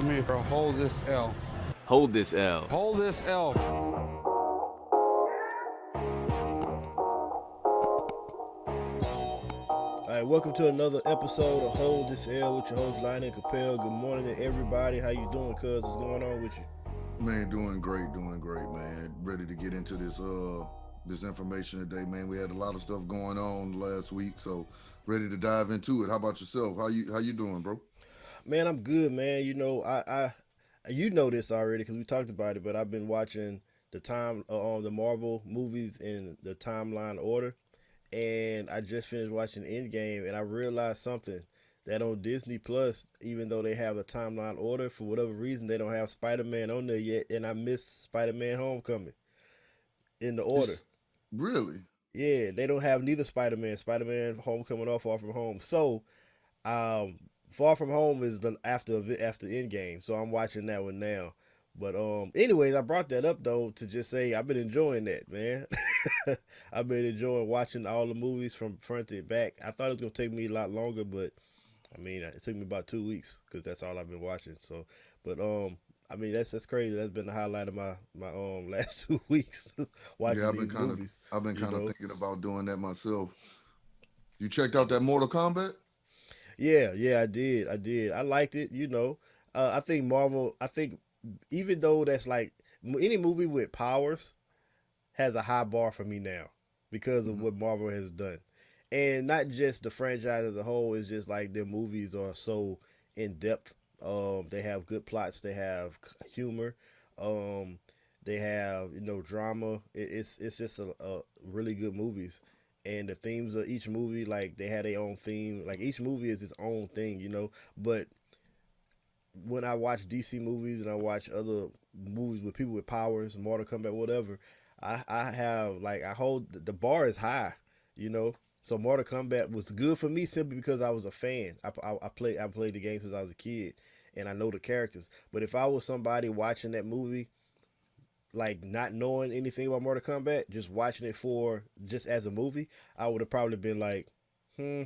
Do me for hold this L. Hold this L. Hold this L. All right, welcome to another episode of Hold This L with your host Lonnie and Cappel. Good morning to everybody. How you doing, cuz? What's going on with you? Man, doing great, man. Ready to get into this information today, man. We had a lot of stuff going on last week, so ready to dive into it. How about yourself? How you doing, bro? Man, I'm good, man. You know this already because we talked about it, but I've been watching the Marvel movies in the timeline order, and I just finished watching Endgame, and I realized something that on Disney Plus, even though they have the timeline order, for whatever reason they don't have Spider-Man on there yet, and I missed Spider-Man Homecoming in the order. It's really Yeah, they don't have neither Spider-Man Homecoming or Far From Home. So, um, Far From Home is the after Endgame, so I'm watching that one now. But anyways, I brought that up though to just say I've been enjoying that, man. I've been enjoying watching all the movies from front to back. I thought it was gonna take me a lot longer, but I mean, it took me about 2 weeks because that's all I've been watching. So, but I mean, that's crazy. That's been the highlight of my last 2 weeks yeah. watching these movies. I've been You kind of know, thinking about doing that myself. You checked out that Mortal Kombat? yeah, I did. I liked it. I think Marvel. I think even though that's like any movie with powers has a high bar for me now because of Mhm. what Marvel has done, and not just the franchise as a whole. It's just like their movies are so in depth. They have good plots. They have humor. Um, they have drama. It's just a really good movies. And the themes of each movie, like they had their own theme. Like each movie is its own thing. But when I watch DC movies and I watch other movies with people with powers, Mortal Kombat, whatever, I have like I hold the bar is high, you know. So Mortal Kombat was good for me simply because I was a fan. I played the game since I was a kid, and I know the characters. But if I was somebody watching that movie, like not knowing anything about Mortal Kombat, just watching it for just as a movie, I would have probably been like, hmm,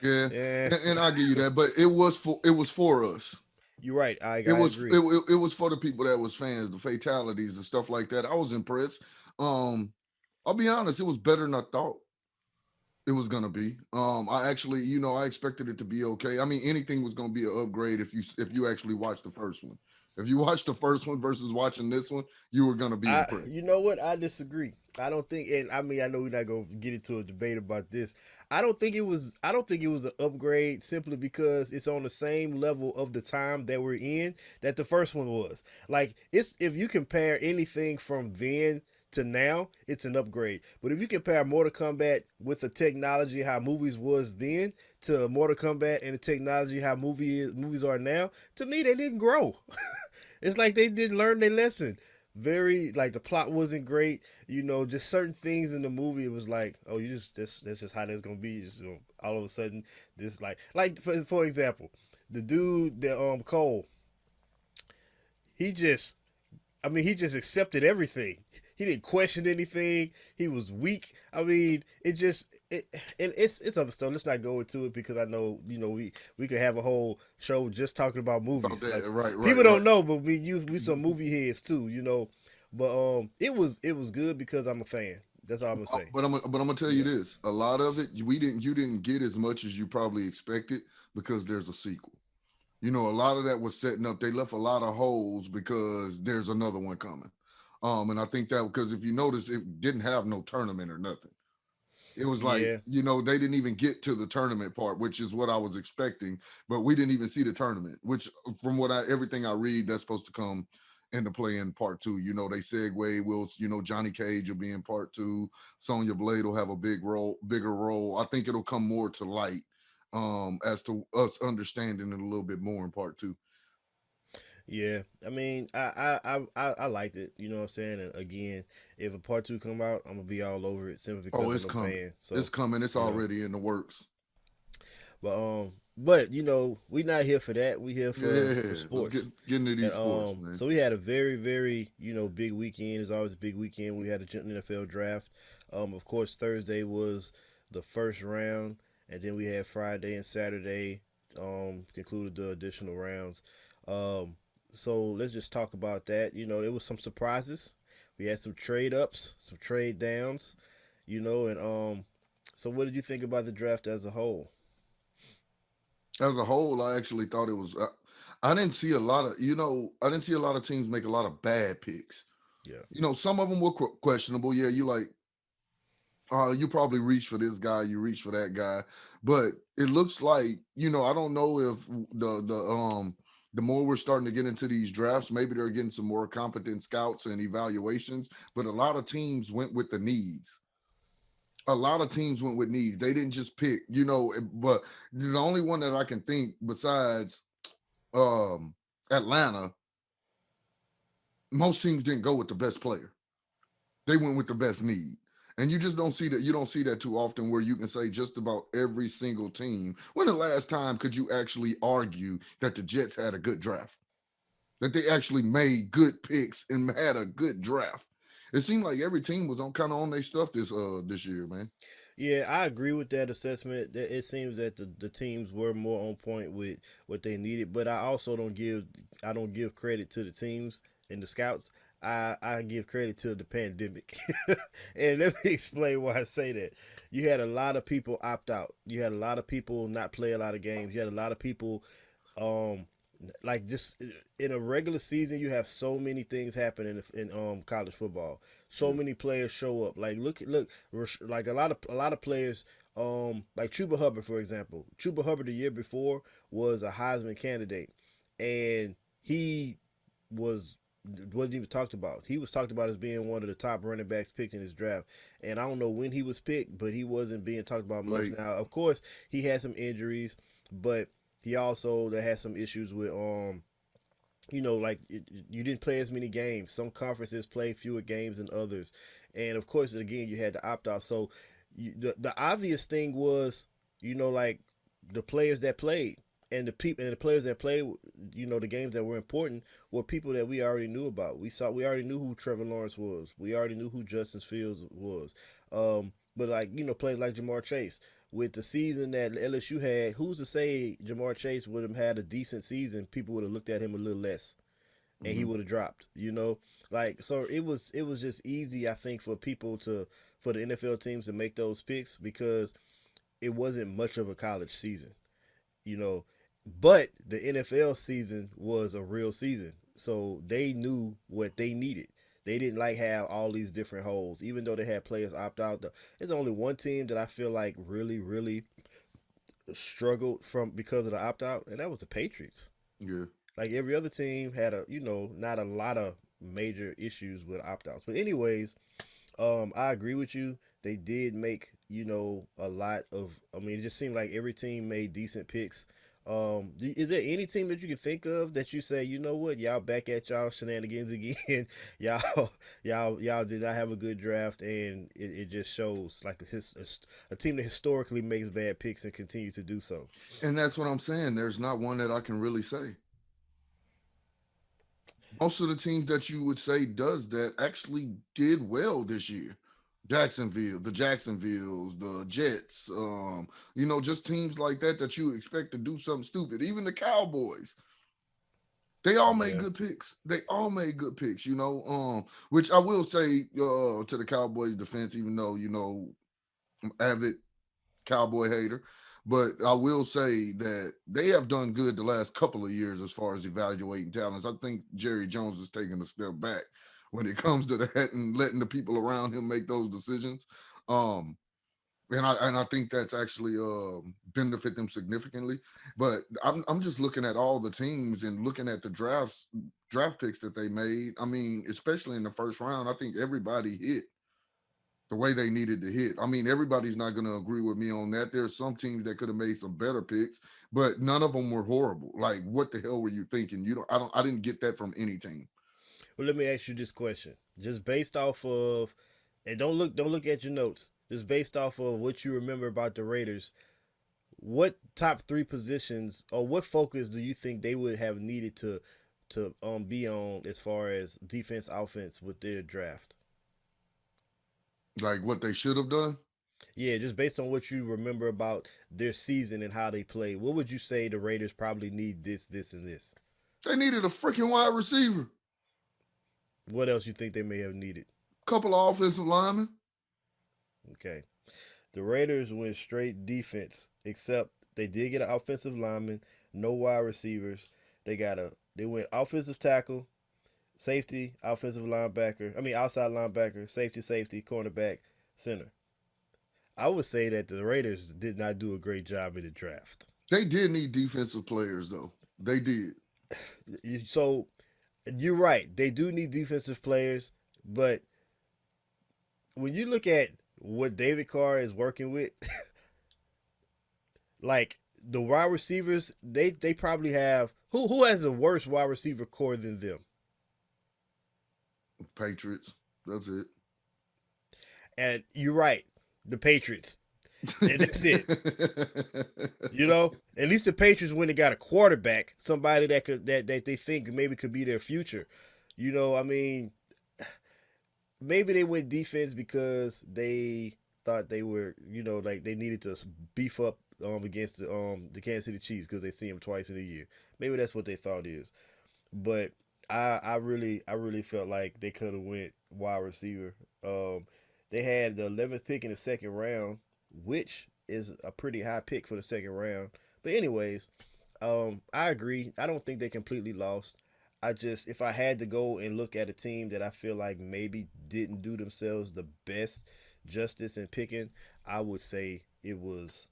Yeah, yeah, and I give you that, but it was for us. you're right. I It I was agree. it was for the people that was fans, the fatalities and stuff like that. I was impressed. Um, I'll be honest, it was better than I thought it was gonna be. I actually, I expected it to be okay. I mean, anything was gonna be an upgrade if you actually watched the first one. If you watched the first one versus watching this one, you were gonna be impressed. You know what? I disagree. I don't think, and I mean, I know we're not gonna get into a debate about this. I don't think it was. I don't think it was an upgrade simply because it's on the same level of the time that we're in that the first one was. Like, it's if you compare anything from then to now, it's an upgrade. But if you compare Mortal Kombat with the technology how movies was then to Mortal Kombat and the technology how movies are now, to me they didn't grow. It's like they didn't learn their lesson. Very like the plot wasn't great. Just certain things in the movie. It was like, oh, you just that's just how that's gonna be. Just all of a sudden, this like for example, the dude that Cole, he just he just accepted everything. He didn't question anything. He was weak. I mean, and it's other stuff. Let's not go into it because I know we could have a whole show just talking about About movies. Like that, right, people right, don't right. know, but we some movie heads too. But it was good because I'm a fan. That's all I'm gonna say. But I'm gonna tell you Yeah. this: a lot of it you didn't get as much as you probably expected because there's a sequel. A lot of that was setting up. They left a lot of holes because there's another one coming. And I think that because if you notice, it didn't have no tournament or nothing. It was like, Yeah. they didn't even get to the tournament part, which is what I was expecting, but we didn't even see the tournament, which from everything I read, that's supposed to come into play in part two. They segue will, Johnny Cage will be in part two. Sonya Blade will have a bigger role. I think it'll come more to light as to us understanding it a little bit more in part two. Yeah, I mean, I liked it. You know what I'm saying? And again, if a part two come out, I'm gonna be all over it simply Oh, because it's I'm a coming. fan. It's So, coming. It's you know, already in the works. but we not here for that. We here for Yeah, let's sports. get into And these sports, man. so we had a very very big weekend. It's always a big weekend. We had a NFL draft. Of course Thursday was the first round, and then we had Friday and Saturday concluded the additional rounds. Um, so let's just talk about that. There was some surprises. We had some trade ups, some trade downs. And so what did you think about the draft as a whole? As a whole, I actually thought it was. I didn't see a lot of, I didn't see a lot of teams make a lot of bad picks. Yeah. Some of them were questionable. Yeah, you probably reach for this guy, you reach for that guy, but it looks like, I don't know if the more we're starting to get into these drafts, maybe they're getting some more competent scouts and evaluations, but a lot of teams went with the needs. A lot of teams went with needs. They didn't just pick, but the only one that I can think besides um Atlanta, most teams didn't go with the best player. They went with the best need. And you just don't see that. You don't see that too often where you can say just about every single team. When the last time could you actually argue that the Jets had a good draft? That they actually made good picks and had a good draft? It seemed like every team was on kind of on their stuff this year, man. Yeah, I agree with that assessment. It seems that the teams were more on point with what they needed, but I don't give credit to the teams and the scouts. I give credit to the pandemic. And let me explain why I say that. You had a lot of people opt out. You had a lot of people not play a lot of games. You had a lot of people um like just in a regular season you have so many things happen in college football. So Yeah. many players show up. Like look, like a lot of players, like Chuba Hubbard, for example. Chuba Hubbard the year before was a Heisman candidate, and he was wasn't even talked about. He was talked about as being one of the top running backs picked in his draft. And I don't know when he was picked, but he wasn't being talked about much. Late. Now, of course, he had some injuries, but he also had some issues with like you didn't play as many games. Some conferences play fewer games than others, and of course, again, you had to opt out. So the obvious thing was, like the players that played and the players that played, the games that were important were people that we already knew about. We already knew who Trevor Lawrence was. We already knew who Justin Fields was. But like players like Jamar Chase, with the season that LSU had, who's to say Jamar Chase would have had a decent season? People would have looked at him a little less, and he Mm-hmm. would have dropped. Like so it was just easy, I think, for the NFL teams to make those picks because it wasn't much of a college season, you know. But the NFL season was a real season, so they knew what they needed. They didn't like have all these different holes, even though they had players opt out. There's only one team that I feel like really, really struggled from because of the opt out, and that was the Patriots. Yeah. Like every other team had not a lot of major issues with opt outs. But anyways, I agree with you. They did make a lot of. I mean, it just seemed like every team made decent picks. Is there any team that you can think of that you say, you know what, y'all back at y'all shenanigans again? y'all did not have a good draft, and it just shows like a team that historically makes bad picks and continue to do so. And that's what I'm saying. There's not one that I can really say. Most of the teams that you would say does that actually did well this year. The Jacksonvilles, the Jets, just teams like that you expect to do something stupid. Even the Cowboys, they all made Yeah. good picks. They all made good picks, which I will say to the Cowboys defense, even though, I'm avid Cowboy hater. But I will say that they have done good the last couple of years as far as evaluating talents. I think Jerry Jones is taking a step back when it comes to that and letting the people around him make those decisions. Um, and I think that's actually benefit them significantly. But I'm just looking at all the teams and looking at the draft picks that they made. I mean, especially in the first round, I think everybody hit the way they needed to hit. I mean, everybody's not going to agree with me on that. There's some teams that could have made some better picks, but none of them were horrible. Like, what the hell were you thinking? I didn't get that from any team. Well, let me ask you this question, just based off of, and don't look at your notes, just based off of what you remember about the Raiders. What top three positions or what focus do you think they would have needed to be on as far as defense, offense with their draft? Like what they should have done. Yeah, just based on what you remember about their season and how they played, what would you say the Raiders probably need this, and this? They needed a freaking wide receiver, What else you think they may have needed? couple of offensive linemen. Okay. The Raiders went straight defense, except they did get an offensive lineman, no wide receivers. They went offensive tackle, safety, offensive linebacker. I mean outside linebacker, safety, cornerback, center. I would say that the Raiders did not do a great job in the draft. They did need defensive players though. They did. So you're right. They do need defensive players, but when you look at what David Carr is working with, like the wide receivers, they probably have who has a worse wide receiver core than them. Patriots. That's it. And you're right, the Patriots. And that's it. You know, at least the Patriots when they got a quarterback, somebody that they think maybe could be their future. You know, I mean, maybe they went defense because they thought they were, you know, like they needed to beef up against the Kansas City Chiefs because they see them twice in a year. Maybe that's what they thought is. But I really felt like they could have went wide receiver. Um, they had the 11th pick in the second round, which is a pretty high pick for the second round. But anyways, I agree. I don't think they completely lost. I just, if I had to go and look at a team that I feel like maybe didn't do themselves the best justice in picking, I would say it was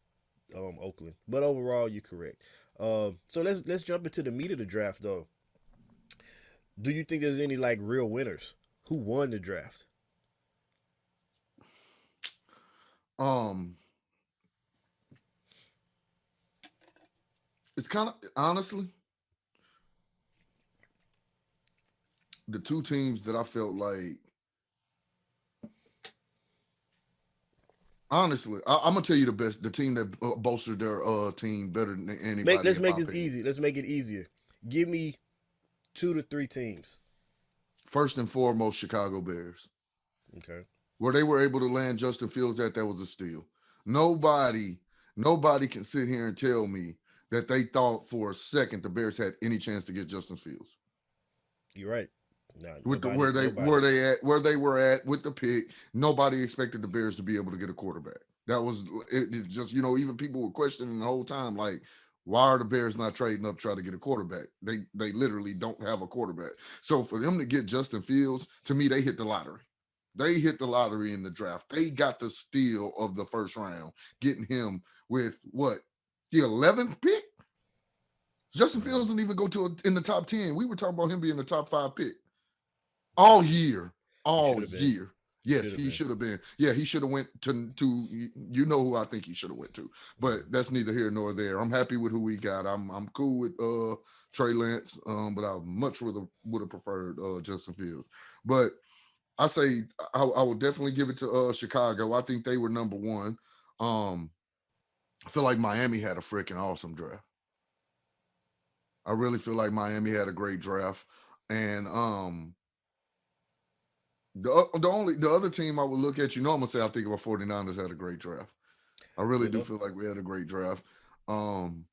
Oakland. But overall, you're correct. So let's jump into the meat of the draft though. Do you think there's any like real winners? Who won the draft? um, it's kind of honestly the two teams that I felt like. Honestly, I'm gonna tell you the best. The team that bolstered their team better than anybody, Let's in make my this opinion. easy. Let's make it easier. Give me 2 to 3 teams. First and foremost, Chicago Bears. Okay. Where they were able to land Justin Fields at, that was a steal. Nobody, nobody can sit here and tell me that they thought for a second the Bears had any chance to get Justin Fields. You're right. No, With the nobody. Nobody. where they were at with the pick, nobody expected the Bears to be able to get a quarterback. That was it just, even people were questioning the whole time, like, why are the Bears not trading up trying to get a quarterback? They literally don't have a quarterback. So for them to get Justin Fields, to me, they hit the lottery. They hit the lottery in the draft. They got the steal of the first round, getting him with what, the 11th pick. Justin Mm, Fields didn't even go to in the top 10. We were talking about him being the top 5 pick all year, he should all have been. year. Yes, Should have he been. should have been. Yeah, he should have went to you know who I think he should have went to. But Mm. that's neither here nor there. I'm happy with who we got. I'm cool with Trey Lance, but I much would have preferred Justin Fields. But I say I would definitely give it to Chicago. I think they were number one. Um, I feel like Miami had a freaking awesome draft. I really feel like Miami had a great draft. And the other team I would look at, I'm gonna say I think about 49ers had a great draft. I really Good do enough. feel like we had a great draft. Um,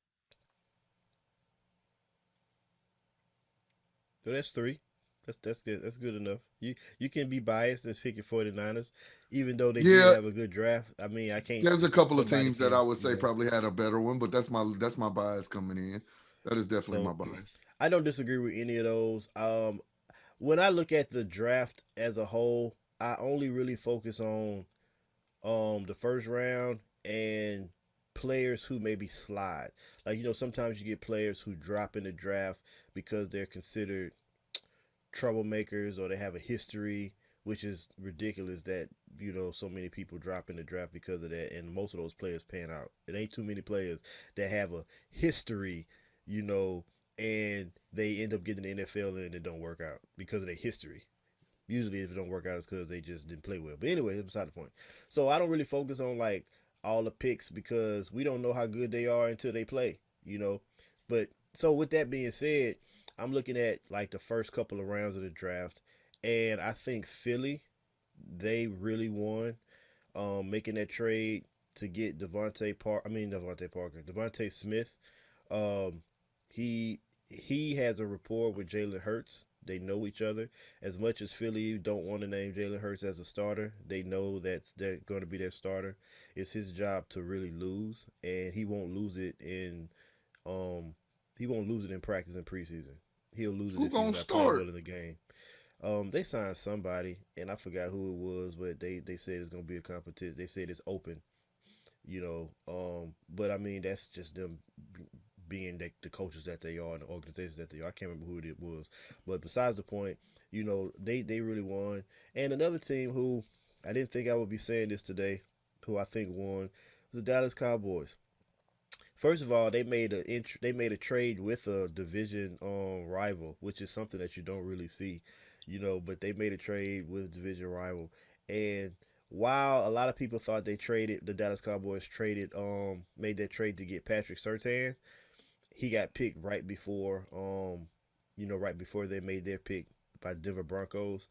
So that's three. That's good. That's good enough. You can be biased and pick your 49ers, even though they did yeah, have a good draft. I mean, I can't. there's a couple of Nobody teams that I can. would say probably had a better one, but that's my bias coming in. That is definitely my So bias. I don't disagree with any of those. When I look at the draft as a whole, I only really focus on the first round and players who maybe slide. Like sometimes you get players who drop in the draft because they're considered troublemakers or they have a history, which is ridiculous that so many people drop in the draft because of that, and most of those players pan out. It ain't too many players that have a history, you know, and they end up getting the NFL and it don't work out because of their history. Usually, if it don't work out, it's because they just didn't play well. But anyway, that's beside the point. So I don't really focus on like all the picks because we don't know how good they are until they play. But so with that being said, I'm looking at like the first couple of rounds of the draft, and I think Philly, they really won, making that trade to get Devontae Parker. Devontae Smith. Um, he he has a rapport with Jalen Hurts. They know each other. As much as Philly don't want to name Jalen Hurts as a starter, they know that they're going to be their starter. It's his job to really lose, and um he won't lose it in practice and preseason. He'll lose it Who if he's gonna not playing well start? in the game. They signed somebody, and I forgot who it was, but they said it's gonna be a competition. They said it's open, you know. But I mean, that's just them being the coaches that they are and the organizations that they are. I can't remember who it was, but besides the point, they really won. And another team who I didn't think I would be saying this today, who I think won, was the Dallas Cowboys. First of all, they made a trade with a division rival, which is something that you don't really see, But they made a trade with a division rival, and while a lot of people thought the Dallas Cowboys made that trade to get Patrick Surtain, he got picked right before they made their pick by Denver Broncos,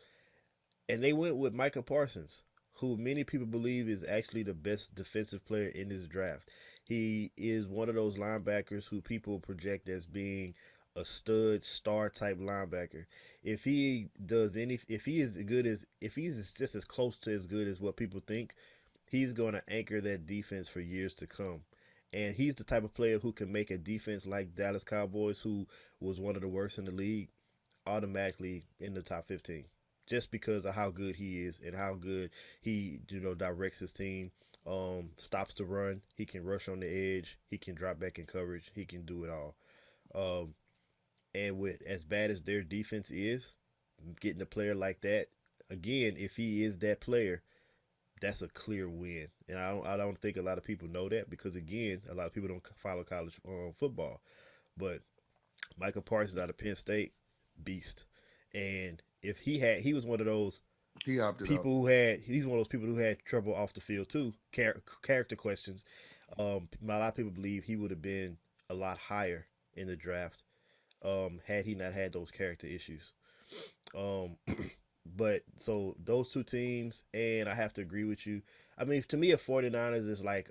and they went with Micah Parsons, who many people believe is actually the best defensive player in this draft. He is one of those linebackers who people project as being a stud star type linebacker. If he's just as close to as good as what people think, he's going to anchor that defense for years to come. And he's the type of player who can make a defense like Dallas Cowboys, who was one of the worst in the league, automatically in the top 15, just because of how good he is and how good he directs his team. Stops the run. He can rush on the edge. He can drop back in coverage. He can do it all. Um, and with as bad as their defense is, getting a player like that, again, if he is that player, that's a clear win. And I don't think a lot of people know that, because again, a lot of people don't follow college football. But Michael Parsons out of Penn State, beast. And if he was one of those He opted out. he's one of those people who had trouble off the field too, character questions. A lot of people believe he would have been a lot higher in the draft, had he not had those character issues. Um, but so those two teams, and I have to agree with you. I mean, to me, a 49ers is like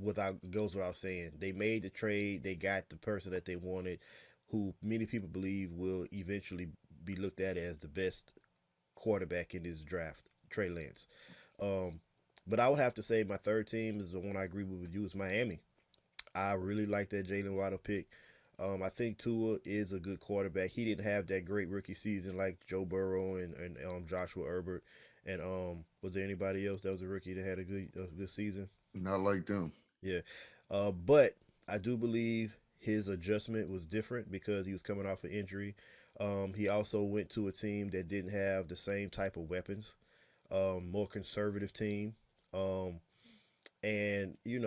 without goes without saying. They made the trade, they got the person that they wanted, who many people believe will eventually be looked at as the best quarterback in this draft, Trey Lance. Um, but I would have to say my third team is the one I agree with you is Miami. I really like that Jalen Waddle pick. I think Tua is a good quarterback. He didn't have that great rookie season like Joe Burrow and Joshua Herbert. And was there anybody else that was a rookie that had a good season? Not like them. Yeah. But I do believe his adjustment was different because he was coming off an injury. He also went to a team that didn't have the same type of weapons, more conservative team. Um, and he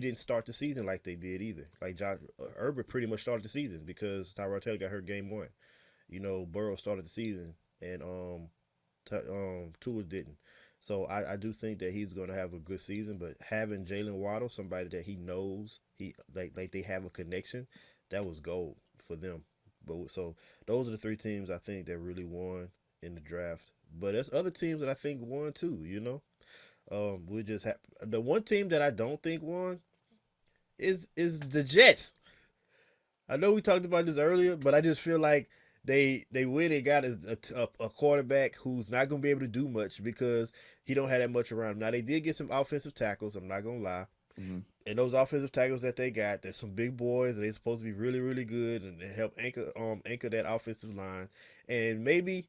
didn't start the season like they did either. Like Josh Herbert pretty much started the season because Tyrod Taylor got hurt game one. Burrow started the season, and Tua didn't. So I do think that he's going to have a good season. But having Jalen Waddle, somebody that he knows, like they have a connection, that was gold for them. But so those are the three teams I think that really won in the draft. But there's other teams that I think won too. We just have the one team that I don't think won is the Jets. I know we talked about this earlier, but I just feel like they went and got a quarterback who's not going to be able to do much because he don't have that much around him. Now they did get some offensive tackles. I'm not going to lie. Hmm. And those offensive tackles that they got, there's some big boys, and they're supposed to be really, really good and help anchor that offensive line. And maybe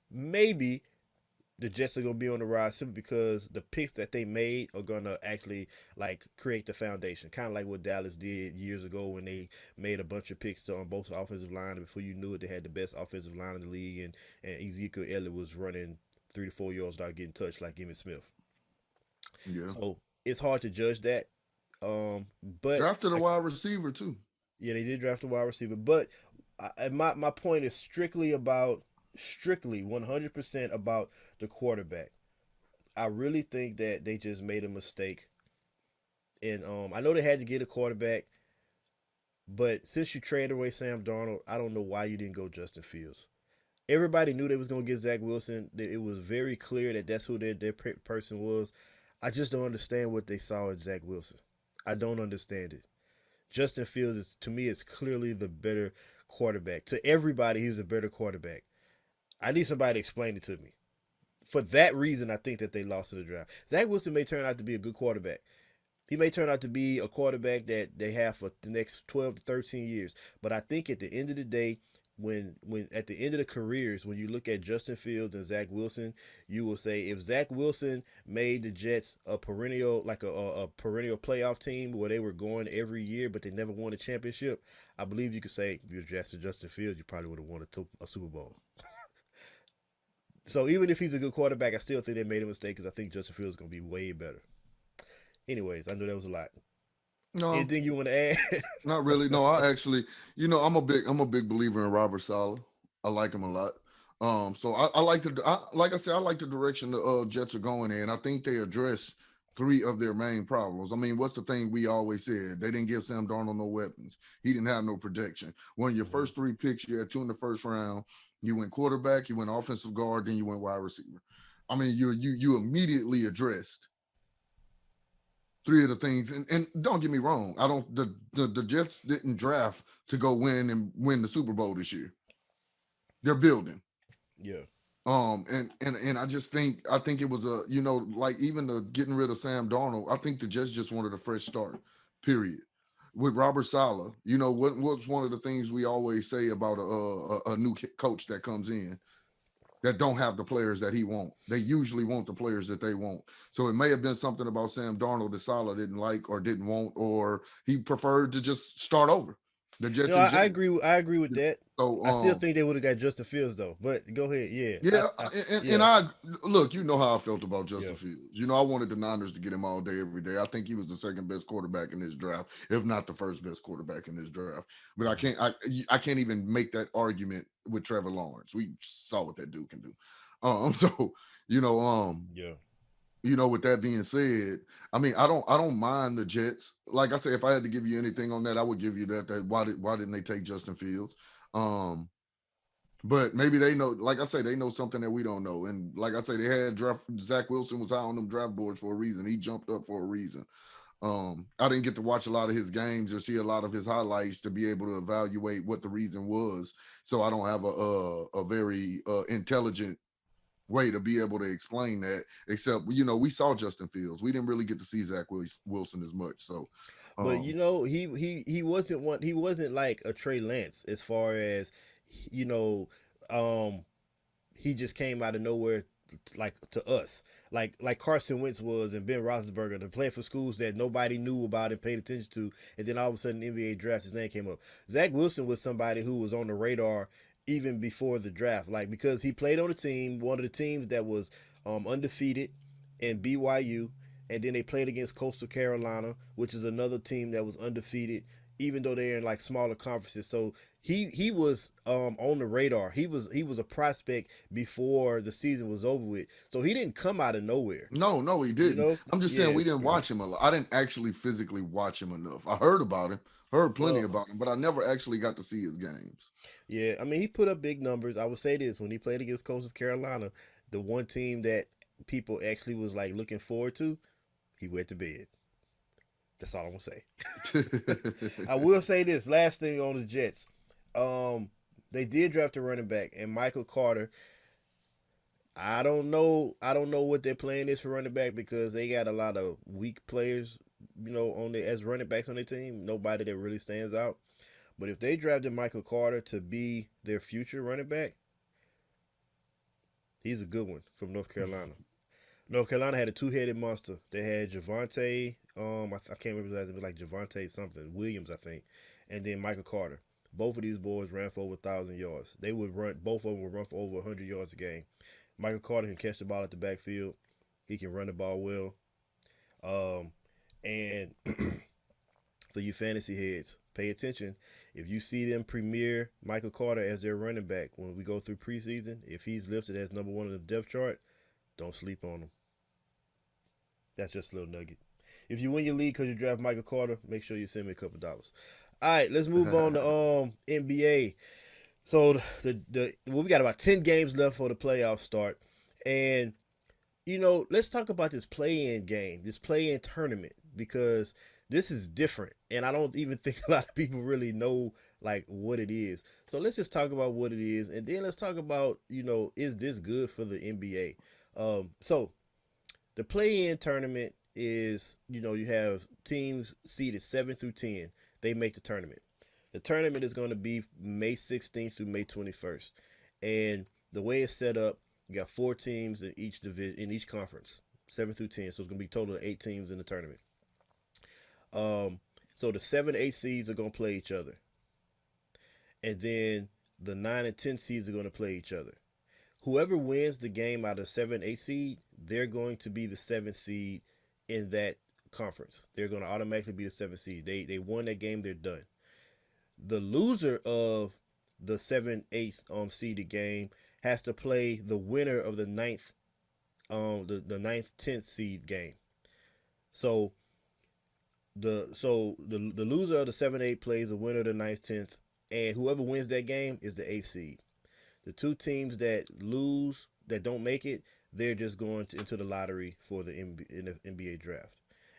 the Jets are gonna be on the rise simply because the picks that they made are gonna actually like create the foundation, kind of like what Dallas did years ago when they made a bunch of picks on both offensive line, and before you knew it, they had the best offensive line in the league, and Ezekiel Elliott was running 3 to 4 yards without getting touched like Emmitt Smith. Yeah. So it's hard to judge that. But Drafted a wide receiver too. yeah, they did draft a wide receiver, but my point is strictly 100% about the quarterback. I really think that they just made a mistake. And I know they had to get a quarterback, but since you traded away Sam Darnold, I don't know why you didn't go Justin Fields. Everybody knew they was gonna get Zach Wilson. It was very clear that that's who their person was. I just don't understand what they saw in Zach Wilson. I don't understand it. Justin Fields is to me is clearly the better quarterback. To everybody, he's a better quarterback. I need somebody to explain it to me. For that reason, I think that they lost in the draft. Zach Wilson may turn out to be a good quarterback. He may turn out to be a quarterback that they have for the next 12 to 13 years. But I think at the end of the day, when at the end of the careers, when you look at Justin Fields and Zach Wilson, you will say if Zach Wilson made the Jets a perennial a perennial playoff team where they were going every year but they never won a championship, I believe you could say if you drafted Justin Fields, you probably would have won a Super Bowl. So even if he's a good quarterback, I still think they made a mistake because I think Justin Fields is going to be way better. Anyways, I know that was a lot. No, Anything you want to add? not really. No, I actually, I'm a big believer in Robert Saleh. I like him a lot. So I like like I said, I like the direction the Jets are going in. I think they address three of their main problems. I mean, what's the thing we always said? They didn't give Sam Darnold no weapons. He didn't have no protection. One of your first three picks, you had two in the first round. You went quarterback, you went offensive guard, then you went wide receiver. I mean, you immediately addressed three of the things. And don't get me wrong, I don't the Jets didn't draft to go win the Super Bowl this year. They're building. Yeah. And I think it was like even the getting rid of Sam Darnold, I think the Jets just wanted a fresh start, period. With Robert Saleh, what's one of the things we always say about a new coach that comes in that don't have the players that he want. They usually want the players that they want. So it may have been something about Sam Darnold that Saleh didn't like or didn't want, or he preferred to just start over. The Jets in I general. agree. I agree with that. So I still think they would have got Justin Fields though. But go ahead. Yeah. yeah, and Yeah. I look, how I felt about Yeah. Justin Fields. I wanted the Niners to get him all day, every day. I think he was the second best quarterback in this draft, if not the first best quarterback in this draft. But I can't even make that argument with Trevor Lawrence. We saw what that dude can do. So you know, Yeah. with that being said, I mean, I don't mind the Jets. Like I said, if I had to give you anything on that, I would give you that why didn't they take Justin Fields? But maybe they know, like I say, they know something that we don't know. And like I say, they had Zach Wilson was high on them draft boards for a reason. He jumped up for a reason. I didn't get to watch a lot of his games or see a lot of his highlights to be able to evaluate what the reason was. So I don't have a very intelligent way to be able to explain that, except we saw Justin Fields. We didn't really get to see Zach Wilson as much. So But um he wasn't one. He wasn't like a Trey Lance as far as you know. Um, he just came out of nowhere, like to us, like Carson Wentz was and Ben Roethlisberger, to play for schools that nobody knew about and paid attention to, and then all of a sudden the NBA draft, his name came up. Zach Wilson was somebody who was on the radar even before the draft, like because he played on a team, one of the teams that was undefeated in BYU, and then they played against Coastal Carolina, which is another team that was undefeated, even though they're in like smaller conferences. So he was on the radar. He was a prospect before the season was over with. So he didn't come out of nowhere. no, he You didn't. know? I'm just saying Yeah. we didn't watch him a lot. I didn't actually physically watch him enough. I heard about him, heard plenty Well, about him, but I never actually got to see his games. yeah. I mean, he put up big numbers. I would say this: when he played against Coastal Carolina, the one team that people actually was like looking forward to, he went to bed. That's all I'm gonna say. I will say this last thing on the Jets. Um, they did draft a running back and Michael Carter. I don't know. I don't know what their plan is for running back because they got a lot of weak players, on the as running backs on their team. Nobody that really stands out. But if they drafted Michael Carter to be their future running back, he's a good one from North Carolina. North Carolina had a two-headed monster. They had Javante. I can't remember his last name, like Javante something Williams, I think, and then Michael Carter. Both of these boys ran for over 1,000 yards. They would run. Both of them would run for over 100 yards a game. Michael Carter can catch the ball at the backfield. He can run the ball well. And for you fantasy heads, pay attention. If you see them premiere Michael Carter as their running back when we go through preseason, if he's listed as number one on the depth chart, don't sleep on him. That's just a little nugget. If you win your league because you draft Michael Carter, make sure you send me a couple dollars. All right, let's move on to NBA. So we got about 10 games left for the playoffs start, and let's talk about this play-in game, this play-in tournament, because This is different, and I don't even think a lot of people really know like what it is. So let's just talk about what it is, and then let's talk about is this good for the NBA? So the play-in tournament is you have teams seeded 7 through 10. They make the tournament. The tournament is going to be May 16th through May 21st, and the way it's set up, you got 4 teams in each division in each conference, 7 through 10. So it's going to be a total of 8 teams in the tournament. Um, so the 7, 8 seeds are going to play each other, and then the 9 and 10 seeds are going to play each other. Whoever wins the game out of 7, 8 seed, they're going to be the 7th seed in that conference. They're going to automatically be the 7th seed. They won that game. They're done. The loser of the 7, 8 seeded game has to play the winner of the ninth 10th seed game. So the loser of the 7, 8 plays the winner of the ninth 10th, and whoever wins that game is the 8th seed. The 2 teams that lose, that don't make it, they're just going into the lottery for the NBA draft.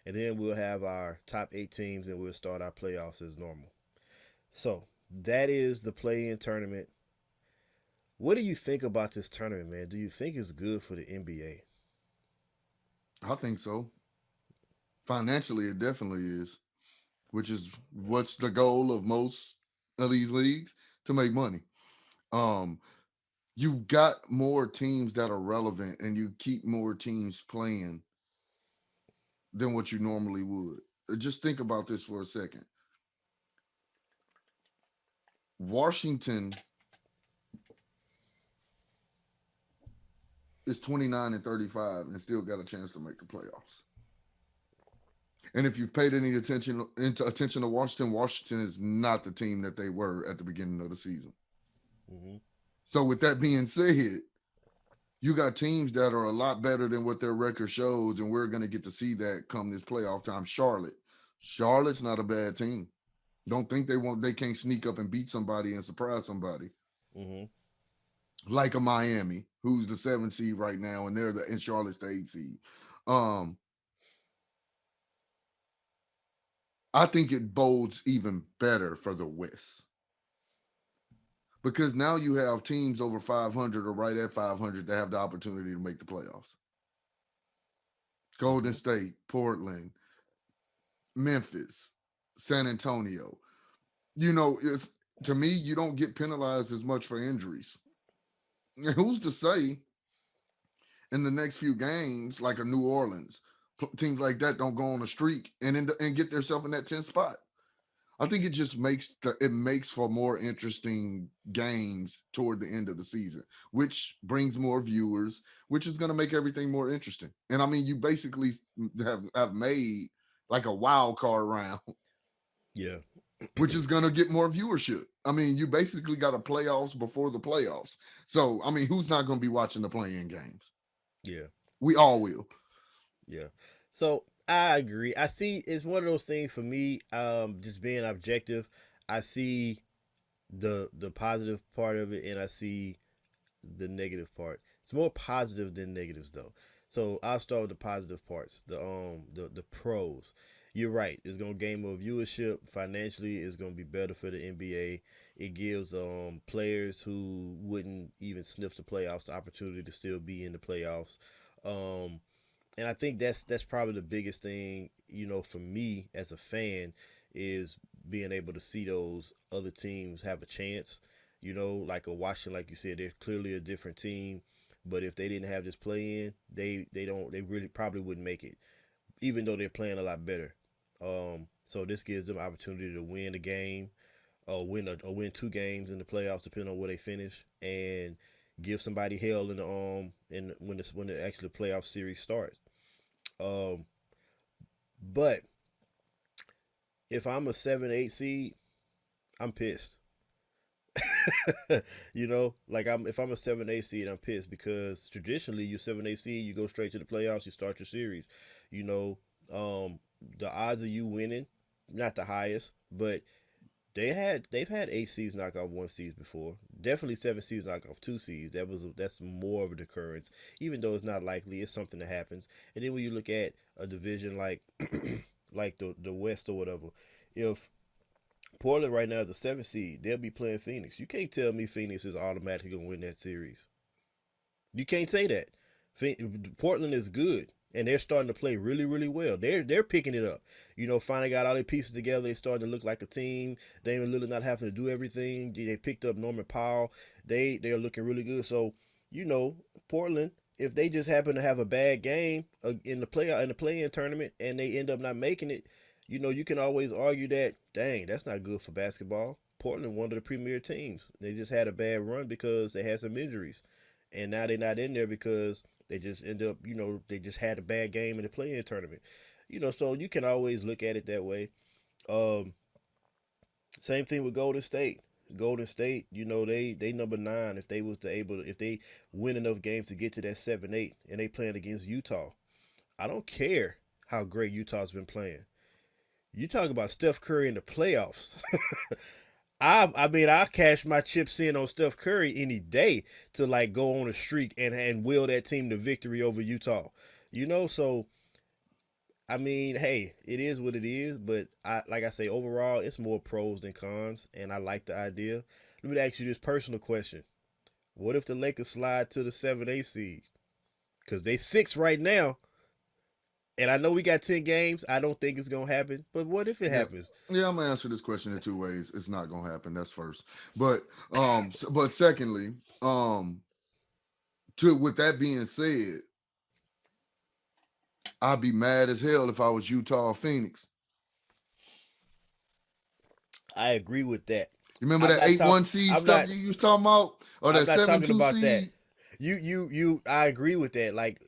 And then we'll have our top 8 teams and we'll start our playoffs as normal. So that is the play in tournament. What do you think about this tournament, man? Do you think it's good for the NBA? I think so. Financially, it definitely is, which is what's the goal of most of these leagues, to make money. Um, you got more teams that are relevant, and you keep more teams playing than what you normally would. Just think about this for a second. Washington is 29 and 35 and still got a chance to make the playoffs. And if you've paid any attention to Washington, Washington is not the team that they were at the beginning of the season. Mm-hmm. So with that being said, you got teams that are a lot better than what their record shows, and we're going to get to see that come this playoff time. Charlotte's not a bad team. Don't think they can't sneak up and beat somebody and surprise somebody Mm-hmm. like a Miami, who's the 7th seed right now, and in Charlotte's the 8th seed. Um, I think it bodes even better for the West because now you have teams over 500 or right at 500 that have the opportunity to make the playoffs. Golden Mm-hmm. State, Portland, Memphis, San Antonio. It's to me, you don't get penalized as much for injuries. And who's to say in the next few games, like a New Orleans, teams like that don't go on a streak and get themselves in that 10th spot? I think it just makes for more interesting games toward the end of the season, which brings more viewers, which is going to make everything more interesting. And I mean, you basically have made like a wild card round, Yeah. which is going to get more viewership. I mean, you basically got a playoffs before the playoffs. So I mean, who's not going to be watching the play-in games? Yeah. We all will. Yeah. So I agree. I see it's one of those things for me, just being objective. I see the positive part of it and I see the negative part. It's more positive than negatives though. So I'll start with the positive parts. The pros. You're right. It's gonna gain more viewership. Financially, it's gonna be better for the NBA. It gives players who wouldn't even sniff the playoffs the opportunity to still be in the playoffs. Um, and I think that's probably the biggest thing, for me as a fan, is being able to see those other teams have a chance. Like a Washington, like you said, they're clearly a different team, but if they didn't have this play in, they really probably wouldn't make it, even though they're playing a lot better. So this gives them opportunity to win a game, or win 2 games in the playoffs, depending on where they finish, and give somebody hell in when the actual playoff series starts. Um, but if I'm a 7, 8 seed, I'm pissed. Like if I'm a 7, 8 seed, I'm pissed because traditionally you're 7, 8 seed, you go straight to the playoffs, you start your series. You know, the odds of you winning, not the highest, but they've had 8 seeds knock off 1 seeds before. Definitely 7 seeds knock off 2 seeds. That's more of an occurrence, even though it's not likely. It's something that happens. And then when you look at a division like like the West or whatever. If Portland right now is the 7th seed, they'll be playing Phoenix. You can't tell me Phoenix is automatically gonna win that series. You can't say that. Portland is good, and they're starting to play really, really well. They're picking it up. Finally got all their pieces together. They starting to look like a team. Damian Lillard not having to do everything. They picked up Norman Powell. They're looking really good. So Portland, if they just happen to have a bad game in the play-in tournament and they end up not making it, you can always argue that, dang, that's not good for basketball. Portland, one of the premier teams. They just had a bad run because they had some injuries, and now they're not in there because they just end up, they just had a bad game in the play-in tournament. So you can always look at it that way. Um, Same thing with Golden State. Golden State, they number 9. If they was to if they win enough games to get to that 7-8, and they playing against Utah, I don't care how great Utah's been playing. You talk about Steph Curry in the playoffs. I cash my chips in on Steph Curry any day to like go on a streak and will that team to victory over Utah. So hey, it is what it is, but like I say, overall, it's more pros than cons, and I like the idea. Let me ask you this personal question: what if the Lakers slide to the 7-8 seed? Because they 6 right now, and I know we got 10 games. I don't think it's gonna happen, but what if it Yeah. happens? Yeah, I'm gonna answer this question in two ways. It's not gonna happen. That's first. But but secondly, to with that being said, I'd be mad as hell if I was Utah or Phoenix. I agree with that. You remember I'm that not 8-1 talking. seed I'm stuff not. you was talking about? Or I'm that not seven talking two about that. seed? You. I agree with that. Like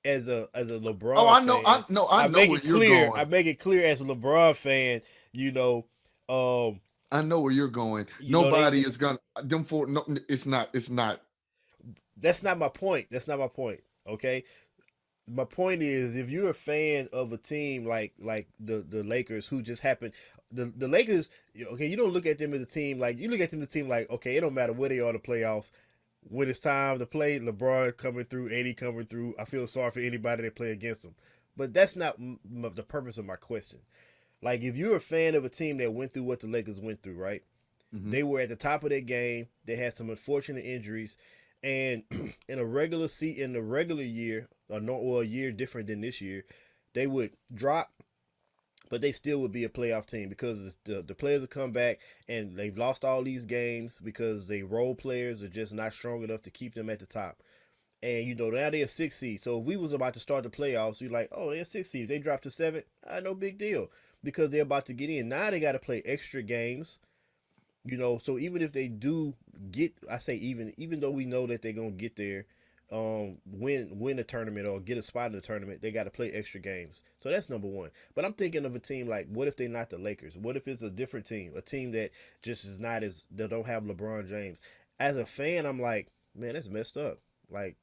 as a Oh, LeBron fan, I know where you're I going. make it clear as a LeBron fan, you know, um, I know where you're going. they Nobody is gonna them for no. It's not. that's not my point. That's not my point. Okay, my point is if you're a fan of a team like the Lakers who just happened, the Lakers, okay, you don't look at them as a team like you look at them as a team like, okay, it don't matter where they are in the playoffs. When it's time to play, LeBron coming through, AD coming through, I feel sorry for anybody that play against them. But that's not the purpose of my question. Like, if you're a fan of a team that went through what the Lakers went through, right? Mm-hmm. They were at the top of their game. They had some unfortunate injuries, and in the regular year, a year different than this year, they would drop, but they still would be a playoff team because the players will come back and they've lost all these games because they role players are just not strong enough to keep them at the top. And now they're a 6 seed. So if we was about to start the playoffs, you're like, oh, they're 6 seeds. They dropped to 7. No big deal because they're about to get in. Now they got to play extra games. So even if they do get, I say even though we know that they're gonna get there, win a tournament or get a spot in the tournament, they got to play extra games. So that's number one. But I'm thinking of a team like, what if they're not the Lakers? What if it's a different team, a team that just is not as that don't have LeBron James? As a fan, I'm like, man, that's messed up. Like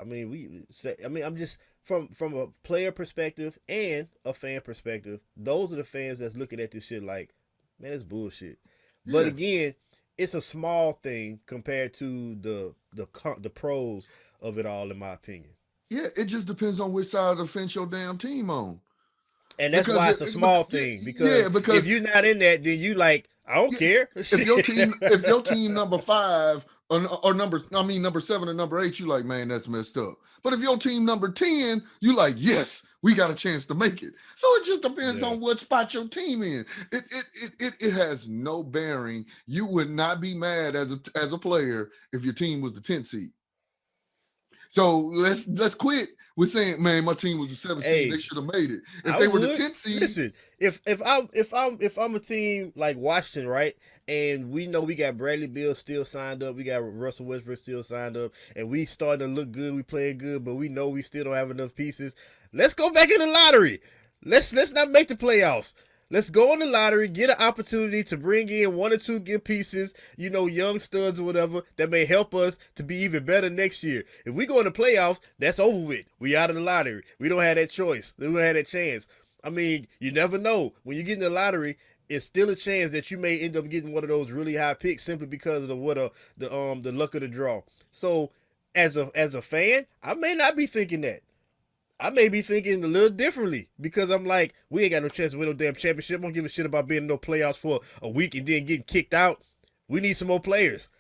I'm just from a player perspective and a fan perspective. Those are the fans that's looking at this shit like, man, it's bullshit. But Yeah. again, it's a small thing compared to the pros of it all, in my opinion. Yeah. It just depends on which side of the fence your damn team on. And that's Because why it's a small thing. yeah, Because if because you're not in that, then you like, I don't yeah, care. if your team number 5 or number 7 or number 8, you like, man, that's messed up. But if your team number 10, you like, yes, we got a chance to make it. So it just depends Yeah. on what spot your team in. It has no bearing. You would not be mad as a player if your team was the 10th seed. So let's quit with saying, man, my team was the 7th seed. They Hey, should have made it. If I they were the would 10th seed, listen if I'm a team like Washington, right? And we know we got Bradley Beal still signed up, we got Russell Westbrook still signed up, and we starting to look good, we playing good, but we know we still don't have enough pieces. Let's go back in the lottery. Let's not make the playoffs. Let's go in the lottery, get an opportunity to bring in one or two good pieces, young studs or whatever that may help us to be even better next year. If we go in the playoffs, that's over with. We out of the lottery. We don't have that choice. We don't have that chance. I mean, you never know. When you get in the lottery, it's still a chance that you may end up getting one of those really high picks simply because of the luck of the draw. So as a fan, I may not be thinking that. I may be thinking a little differently because I'm like, we ain't got no chance to win no damn championship. I don't give a shit about being in no playoffs for a week and then getting kicked out. We need some more players.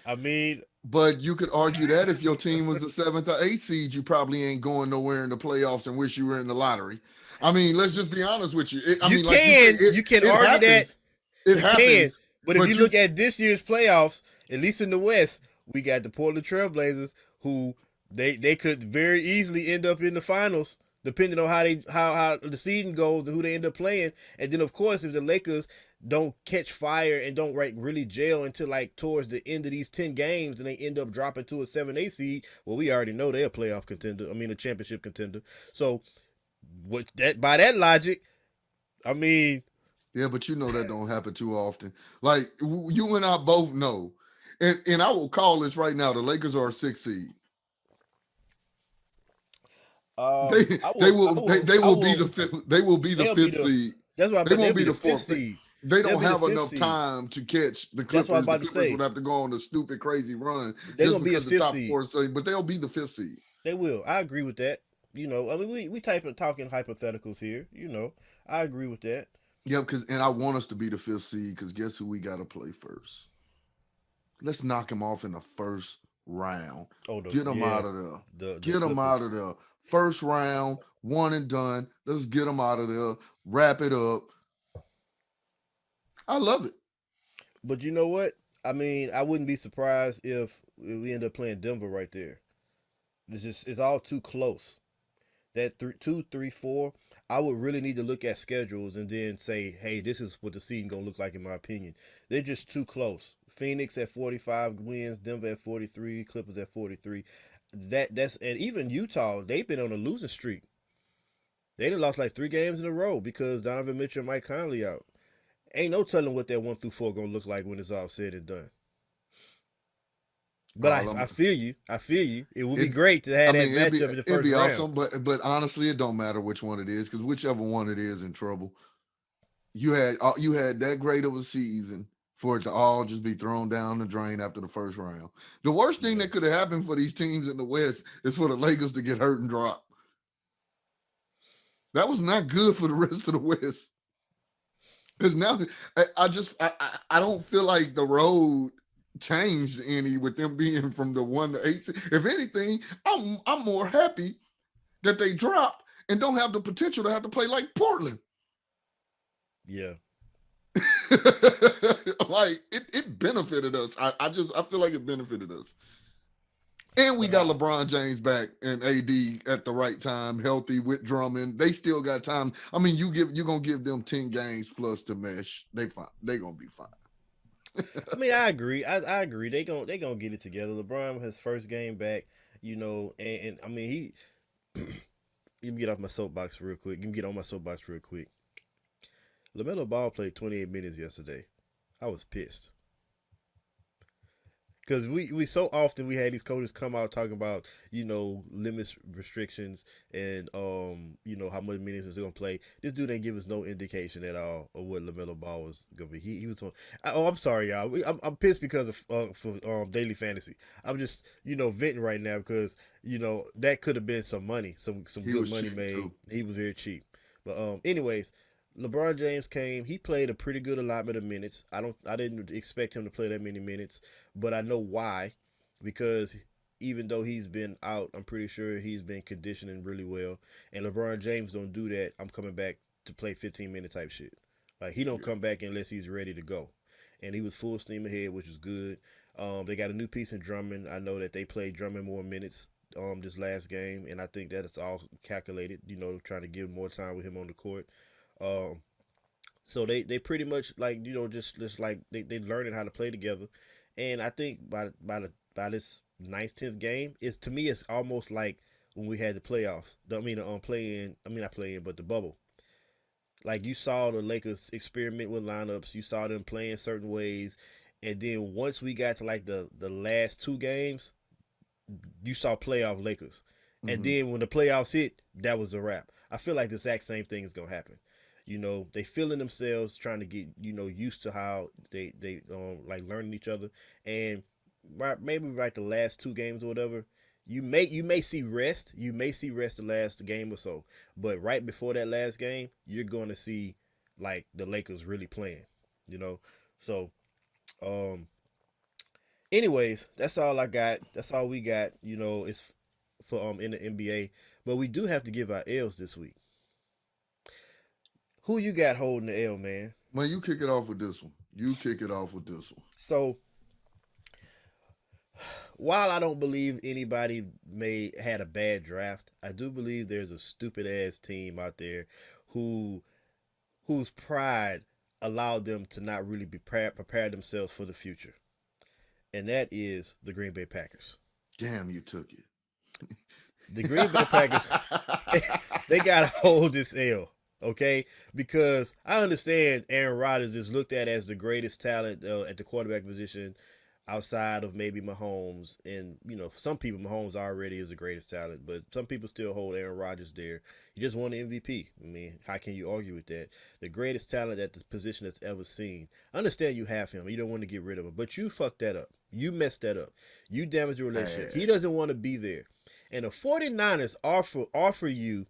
I mean, But you could argue that if your team was the seventh or eighth seed, you probably ain't going nowhere in the playoffs and wish you were in the lottery. I mean, let's just be honest with you. I you mean, like you say, can it you can it argue that happens. It you can, happens. but if you But you look at this year's playoffs, at least in the West, we got the Portland Trailblazers who they could very easily end up in the finals depending on how the season goes and who they end up playing. And then of course if the Lakers don't catch fire and don't really gel until like towards the end of these 10 games and they end up dropping to a 7-8 seed, well we already know they're a playoff contender. I mean a championship contender. So what that by that logic, I mean, yeah, but you know that don't happen too often. Like you and I both know, and I will call this right now: the Lakers are a six seed. They I they will, I will they, will, they I will be the will. fifth. They will be the They'll be fifth the. seed. That's why, They but they'll won't be be the the fifth fourth. seed. They They'll don't be the have fifth enough seed. time to catch the That's what I was Clippers. The about to Clippers would say. have to go on a stupid, crazy run They're just gonna be a because the fifth top seed. four seed. But they'll be the fifth seed. They will. I agree with that. You know, I mean, we type of talking hypotheticals here. You know, I agree with that. Yeah, because and I want us to be the fifth seed because guess who we got to play first? Let's knock them off in the first round. Oh, Get them yeah, out of there. the Get them out Clippers. of there. First round, one and done. Let's get them out of there. Wrap it up. I love it. But you know what? I mean, I wouldn't be surprised if we end up playing Denver right there. It's all too close. That 2, 3, 4, I would really need to look at schedules and then say, hey, this is what the season gonna look like in my opinion. They're just too close. Phoenix at 45 wins, Denver at 43, Clippers at 43. That's and even Utah, they've been on a losing streak. They done lost like 3 games in a row because Donovan Mitchell and Mike Conley out. Ain't no telling what that 1 through 4 gonna look like when it's all said and done. But All I I'm, feel you. I feel you. It would be it. great to I have that mean, matchup in the it'd first be round. awesome, but honestly, it don't matter which one it is because whichever one it is in trouble. You had that great of a season for it to all just be thrown down the drain after the first round. The worst thing Yeah. that could have happened for these teams in the West is for the Lakers to get hurt and drop. That was not good for the rest of the West. Because now I don't feel like the road changed any with them being from the 1 to 8. If anything, I'm more happy that they dropped and don't have the potential to have to play like Portland. Yeah. Like it benefited us. I feel like it benefited us. And we But got LeBron James back and AD at the right time, healthy with Drummond. They still got time. I mean, you're gonna give them 10 games plus to mesh. They fine. They gonna be fine. I mean, I agree. I agree. They gonna get it together. LeBron his first game back, you know, and I mean he. Let me get off my soapbox real quick. Let me get on my soapbox real quick. LaMelo Ball played 28 minutes yesterday. I was pissed because we so often we had these coaches come out talking about limits restrictions and you know how much minutes was gonna play. This dude ain't give us no indication at all of what LaMelo Ball was gonna be. He was on. Oh, I'm sorry, y'all. I'm pissed because of for daily fantasy. I'm just venting right now because that could have been some money, some He good was money cheap made. too. He was very cheap, but anyways. LeBron James came. He played a pretty good allotment of minutes. I didn't expect him to play that many minutes, but I know why, because even though he's been out, I'm pretty sure he's been conditioning really well. And LeBron James don't do that. I'm coming back to play 15-minute type shit. Like he don't Yeah. come back unless he's ready to go. And he was full steam ahead, which is good. They got a new piece in Drummond. I know that they played Drummond more minutes this last game, and I think that it's all calculated. Trying to give more time with him on the court. Um, so they pretty much like just like they learning how to play together, and I think by this ninth 10th game, it's to me it's almost like when we had the playoffs. I mean playing. I mean not playing, but the bubble. Like you saw the Lakers experiment with lineups. You saw them playing certain ways, and then once we got to like the last 2 games, you saw playoff Lakers. And Mm-hmm. then when the playoffs hit, that was a wrap. I feel like the exact same thing is gonna happen. They feeling themselves, trying to get used to how they like learning each other, and right maybe right the last 2 games or whatever, You may see rest. You may see rest the last game or so, but right before that last game, you're going to see like the Lakers really playing. You know, so um. Anyways, that's all I got. That's all we got. It's for in the NBA. But we do have to give our L's this week. Who you got holding the L, man? Man, you kick it off with this one. You kick it off with this one. So while I don't believe anybody may had a bad draft, I do believe there's a stupid ass team out there who whose pride allowed them to not really be prepare themselves for the future, and that is the Green Bay Packers. Damn, you took it. The Green Bay Packers, they gotta hold this L, okay? Because I understand Aaron Rodgers is looked at as the greatest talent at the quarterback position outside of maybe Mahomes. And, for some people, Mahomes already is the greatest talent, but some people still hold Aaron Rodgers there. He just won the MVP. I mean, how can you argue with that? The greatest talent at the position that's ever seen. I understand you have him. You don't want to get rid of him, but you fucked that up. You messed that up. You damaged the relationship. He doesn't want to be there. And the 49ers offer you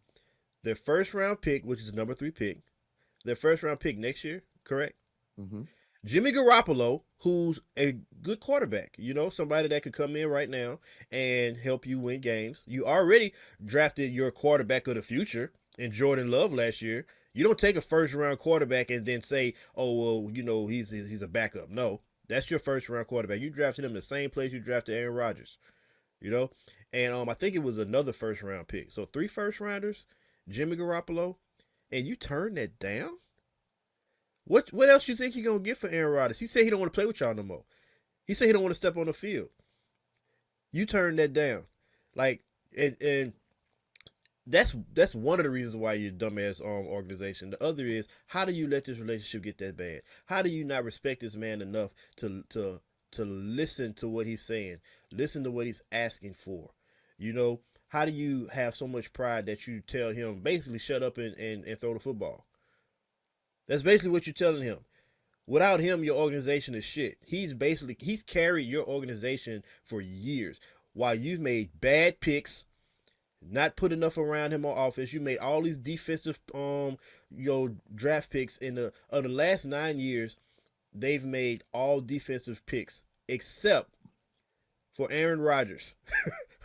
their first round pick, which is the number 3 pick, their first round pick next year, correct? Mm-hmm. Jimmy Garoppolo, who's a good quarterback, somebody that could come in right now and help you win games. You already drafted your quarterback of the future in Jordan Love last year. You don't take a first round quarterback and then say, oh, well, he's a backup. No, that's your first round quarterback. You drafted him the same place you drafted Aaron Rodgers, you know? And I think it was another first round pick. So 3 first rounders, Jimmy Garoppolo, and you turn that down? What else you think you're gonna get for Aaron Rodgers? He said he don't want to play with y'all no more. He said he don't want to step on the field. You turn that down, like, and that's one of the reasons why you're a dumbass organization. The other is, how do you let this relationship get that bad? How do you not respect this man enough to listen to what he's saying, listen to what he's asking for? How do you have so much pride that you tell him basically shut up and throw the football? That's basically what you're telling him. Without him, your organization is shit. He's carried your organization for years while you've made bad picks, not put enough around him on offense. You made all these defensive draft picks in the last 9 years. They've made all defensive picks except for Aaron Rodgers.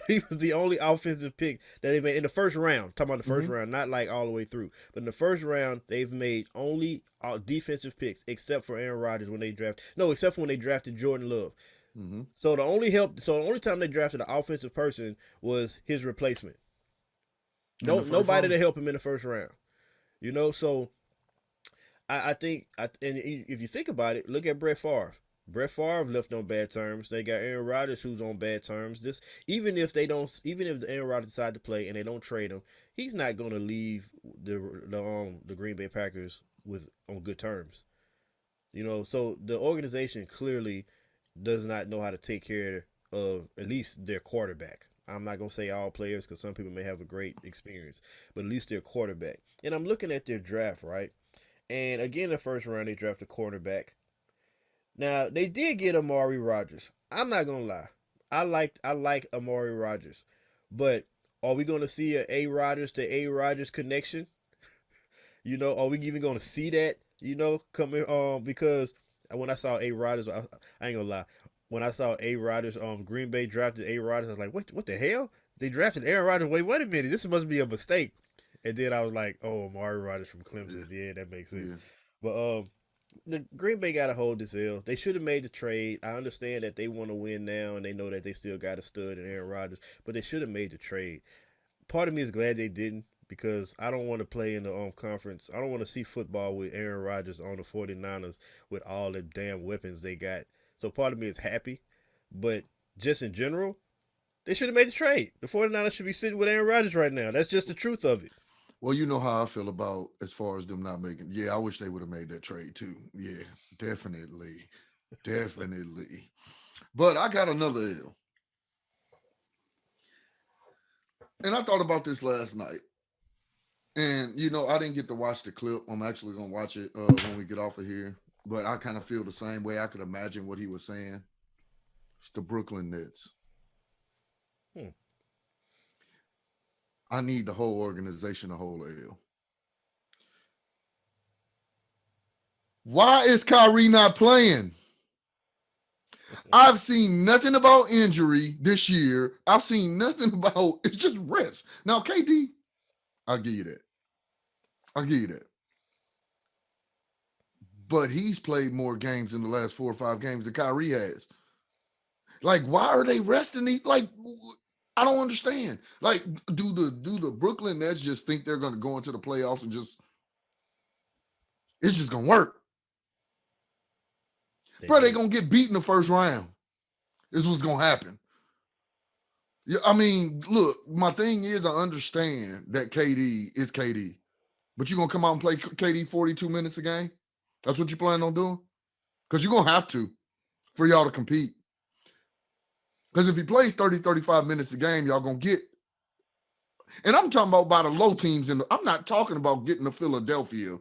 He was the only offensive pick that they made in the first round. Talking about the first round, not like all the way through. But in the first round, they've made only defensive picks except for Aaron Rodgers except for when they drafted Jordan Love. Mm-hmm. So the only time they drafted an offensive person was his replacement. Nobody to help him in the first round. So I think, and if you think about it, look at Brett Favre. Brett Favre left on bad terms. They got Aaron Rodgers, who's on bad terms. Even if Aaron Rodgers decide to play and they don't trade him, he's not going to leave the Green Bay Packers on good terms. So the organization clearly does not know how to take care of at least their quarterback. I'm not going to say all players because some people may have a great experience, but at least their quarterback. And I'm looking at their draft, right? And again, in the first round, they drafted a quarterback. Now, they did get Amari Rodgers. I'm not gonna lie. I like Amari Rodgers. But are we gonna see a Rodgers to A Rodgers connection? Are we even gonna see that? Coming because when I saw A Rodgers, I ain't gonna lie. When I saw A Rodgers, Green Bay drafted A Rodgers, I was like, what the hell? They drafted Aaron Rodgers. Wait a minute, this must be a mistake. And then I was like, oh, Amari Rodgers from Clemson. Yeah, that makes sense. Yeah. But the Green Bay got to hold this L. They should have made the trade. I understand that they want to win now, and they know that they still got a stud in Aaron Rodgers, but they should have made the trade. Part of me is glad they didn't because I don't want to play in the conference. I don't want to see football with Aaron Rodgers on the 49ers with all the damn weapons they got. So part of me is happy, but just in general, they should have made the trade. The 49ers should be sitting with Aaron Rodgers right now. That's just the truth of it. Well, you know how I feel about as far as them not making. Yeah, I wish they would have made that trade too. Yeah, definitely. Definitely. But I got another L. And I thought about this last night. And, I didn't get to watch the clip. I'm actually going to watch it when we get off of here. But I kind of feel the same way. I could imagine what he was saying. It's the Brooklyn Nets. I need the whole organization to hold a L. Why is Kyrie not playing? I've seen nothing about injury this year. I've seen nothing about it's just rest. Now, KD, I'll give you that. I'll give you that. But he's played more games in the last 4 or 5 games than Kyrie has. Like, why are they resting these? Like, I don't understand. Like, do the Brooklyn Nets just think they're going to go into the playoffs and just it's just going to work? Bro, they going to get beat in the first round. This is what's going to happen. Yeah, I mean, look, my thing is I understand that KD is KD, but you're going to come out and play KD 42 minutes a game? That's what you plan on doing? Because you're going to have to for y'all to compete. Because if he plays 30, 35 minutes a game, y'all going to get. And I'm talking about by the low teams. I'm not talking about getting to Philadelphia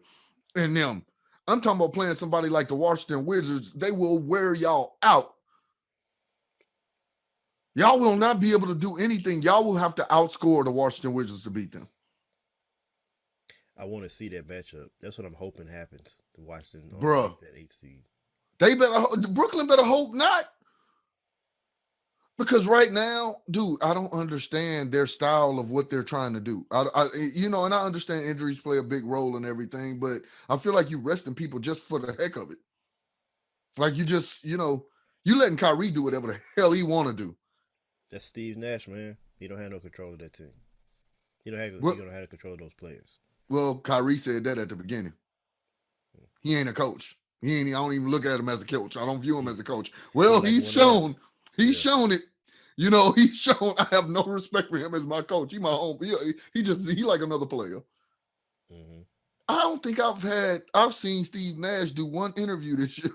and them. I'm talking about playing somebody like the Washington Wizards. They will wear y'all out. Y'all will not be able to do anything. Y'all will have to outscore the Washington Wizards to beat them. I want to see that matchup. That's what I'm hoping happens. To Washington on Bruh. that 8th seed. Brooklyn better hope not. Because right now, dude, I don't understand their style of what they're trying to do. And I understand injuries play a big role in everything, but I feel like you resting people just for the heck of it. Like you just, you letting Kyrie do whatever the hell he want to do. That's Steve Nash, man. He don't have no control of that team. He don't know how to control those players. Well, Kyrie said that at the beginning. He ain't a coach. I don't even look at him as a coach. I don't view him as a coach. Well, he's shown it. He's shown I have no respect for him as my coach. He my home. He like another player. Mm-hmm. I don't think I've seen Steve Nash do one interview this year.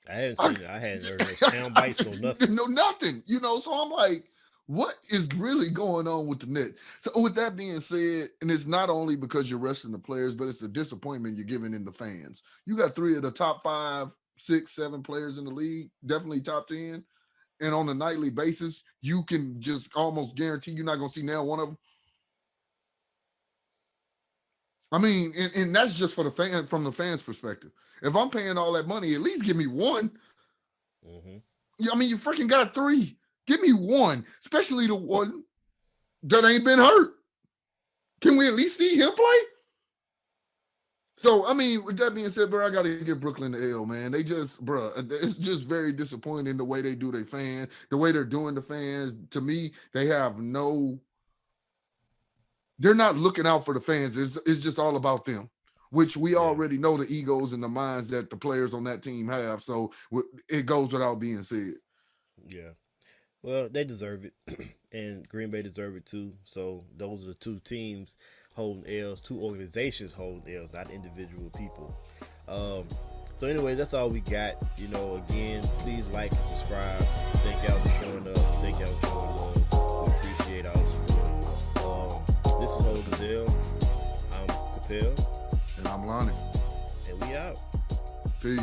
I haven't seen it. I hadn't heard no sound bites, no nothing. No, nothing. So I'm like, what is really going on with the Nets? So with that being said, and it's not only because you're resting the players, but it's the disappointment you're giving in the fans. You got 3 of the top 5, 6, 7 players in the league, definitely top 10. And on a nightly basis, you can just almost guarantee you're not going to see now one of them. I mean, and that's just for from the fans' perspective. If I'm paying all that money, at least give me one. Mm-hmm. Yeah, I mean, you freaking got 3. Give me one, especially the one that ain't been hurt. Can we at least see him play? So, I mean, with that being said, bro, I got to give Brooklyn the L, man. They just, bro, it's just very disappointing the way they do their fans, the way they're doing the fans. To me, they have they're not looking out for the fans. It's just all about them, which we already know the egos and the minds that the players on that team have. So it goes without being said. Yeah. Well, they deserve it, and Green Bay deserve it too. So those are the 2 teams holding L's, 2 organizations holding L's, not individual people. So anyways, that's all we got. Again, please like and subscribe. Thank y'all for showing up. Thank y'all for showing love. We appreciate all the support. This is Holding L. I'm Cappel. And I'm Lonnie. And we out. Peace.